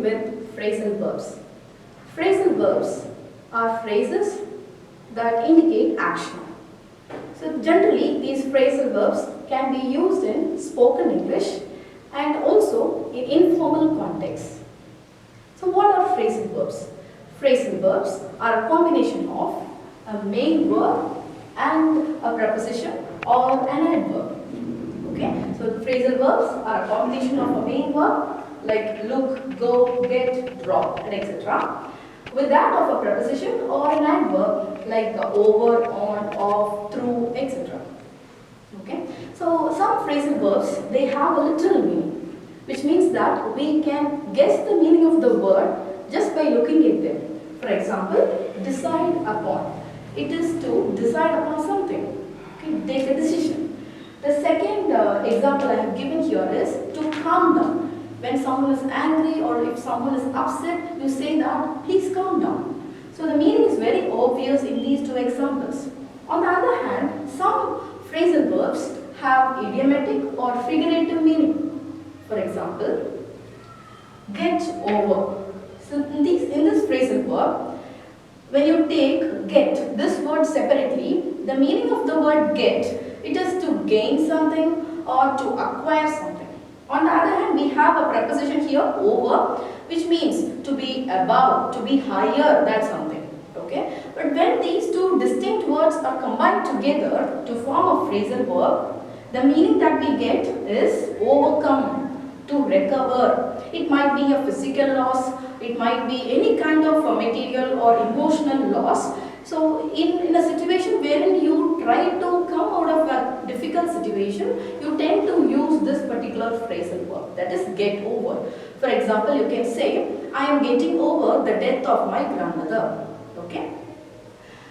begin with phrasal verbs. Phrasal verbs are phrases that indicate action. So generally these phrasal verbs can be used in spoken English and also in informal contexts. So what are phrasal verbs? Phrasal verbs are a combination of a main verb and a preposition or an adverb. Okay, so phrasal verbs are a combination of a main verb like look, go, get, drop, and etc. with that of a preposition or an adverb like over, on, off, through, etc. Okay, so some phrasal verbs, they have a literal meaning, which means that we can guess the meaning of the word just by looking at them. For example, decide upon. It is to decide upon something. Okay, take a decision. The second example I have given here is to calm down. When someone is angry or if someone is upset, you say that, please calm down. So the meaning is very obvious in these two examples. On the other hand, some phrasal verbs have idiomatic or figurative meaning. For example, get over. So in this phrasal verb, when you take get, this word separately, the meaning of the word get, it is to gain something or to acquire something. On the other hand, we have a preposition here, over, which means to be above, to be higher than something. Okay? But when these two distinct words are combined together to form a phrasal verb, the meaning that we get is overcome, to recover. It might be a physical loss, it might be any kind of material or emotional loss. So in a situation wherein you try to come out of a difficult situation, you tend to use this particular phrasal verb, that is get over. For example, you can say, I am getting over the death of my grandmother. Okay?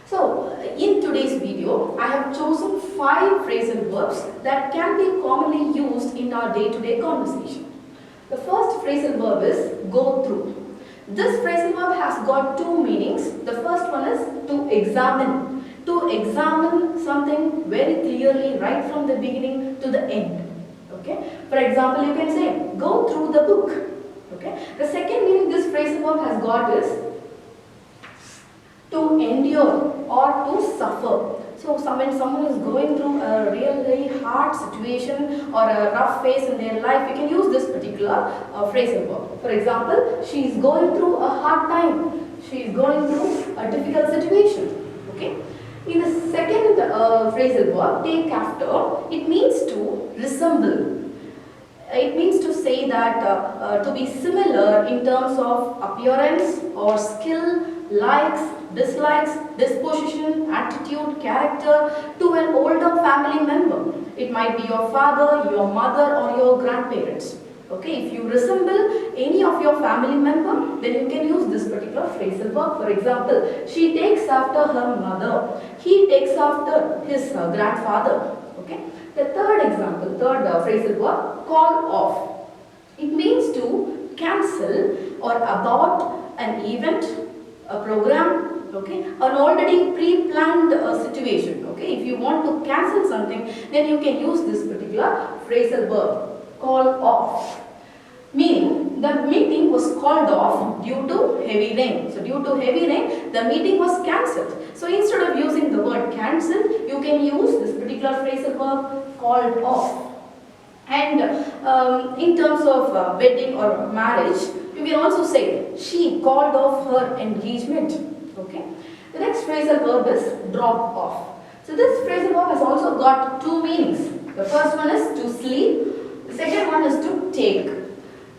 So in today's video, I have chosen 5 phrasal verbs that can be commonly used in our day-to-day conversation. The first phrasal verb is go through. This phrasal verb has got 2 meanings. The first one is to examine. To examine something very clearly right from the beginning to the end. Okay? For example, you can say, go through the book. Okay? The second meaning this phrasal verb has got is to endure or to suffer. So when someone is going through a really hard situation or a rough phase in their life, you can use this particular phrasal verb. For example, she is going through a hard time. She is going through a difficult situation. Okay? In the second phrasal verb, take after, it means to resemble. It means to say that to be similar in terms of appearance or skill, likes, dislikes, disposition, attitude, character to an older family member. It might be your father, your mother or your grandparents. Okay, if you resemble any of your family member, then you can use this particular phrasal verb. For example, she takes after her mother. He takes after his grandfather. Okay. The third example, phrasal verb, call off. It means to cancel or abort an event, a program, okay, an already pre-planned situation. Okay, if you want to cancel something, then you can use this particular phrasal verb, call off. Meaning, the meeting was called off due to heavy rain. So, due to heavy rain, the meeting was cancelled. So, instead of using the word cancel, you can use this particular phrasal verb, called off. And in terms of wedding or marriage, you can also say, she called off her engagement. Okay. The next phrasal verb is drop off. So this phrasal verb has also got 2 meanings. The first one is to sleep. The second one is to take.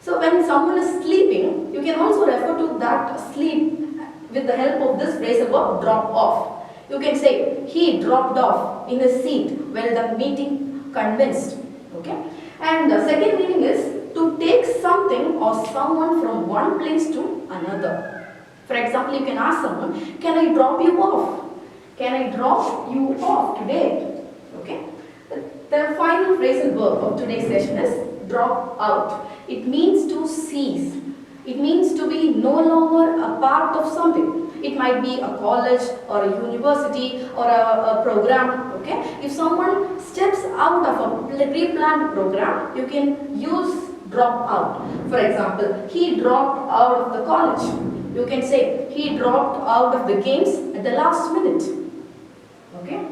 So when someone is sleeping, you can also refer to that sleep with the help of this phrasal verb, drop off. You can say, he dropped off in his seat while the meeting commenced. Okay. And the second meaning is to take something or someone from one place to another. For example, you can ask someone, can I drop you off? Can I drop you off today? Okay. The final phrasal verb of today's session is drop out. It means to cease. It means to be no longer a part of something. It might be a college or a university or a program. Okay. If someone steps out of a pre-planned program, you can use drop out. For example, he dropped out of the college. You can say he dropped out of the games at the last minute. Okay.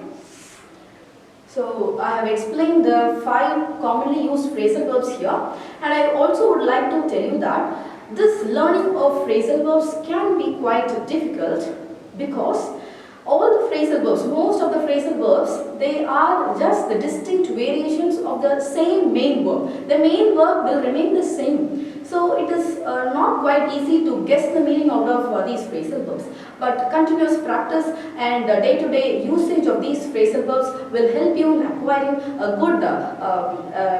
So I have explained the 5 commonly used phrasal verbs here, and I also would like to tell you that this learning of phrasal verbs can be quite difficult because all the phrasal verbs, most of the phrasal verbs, they are just the distinct variations of the same main verb. The main verb will remain the same. So it is not quite easy to guess the meaning out of these phrasal verbs. But continuous practice and day-to-day usage of these phrasal verbs will help you in acquiring a good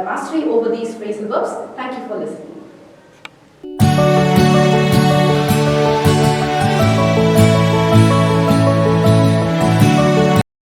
mastery over these phrasal verbs. Thank you for listening.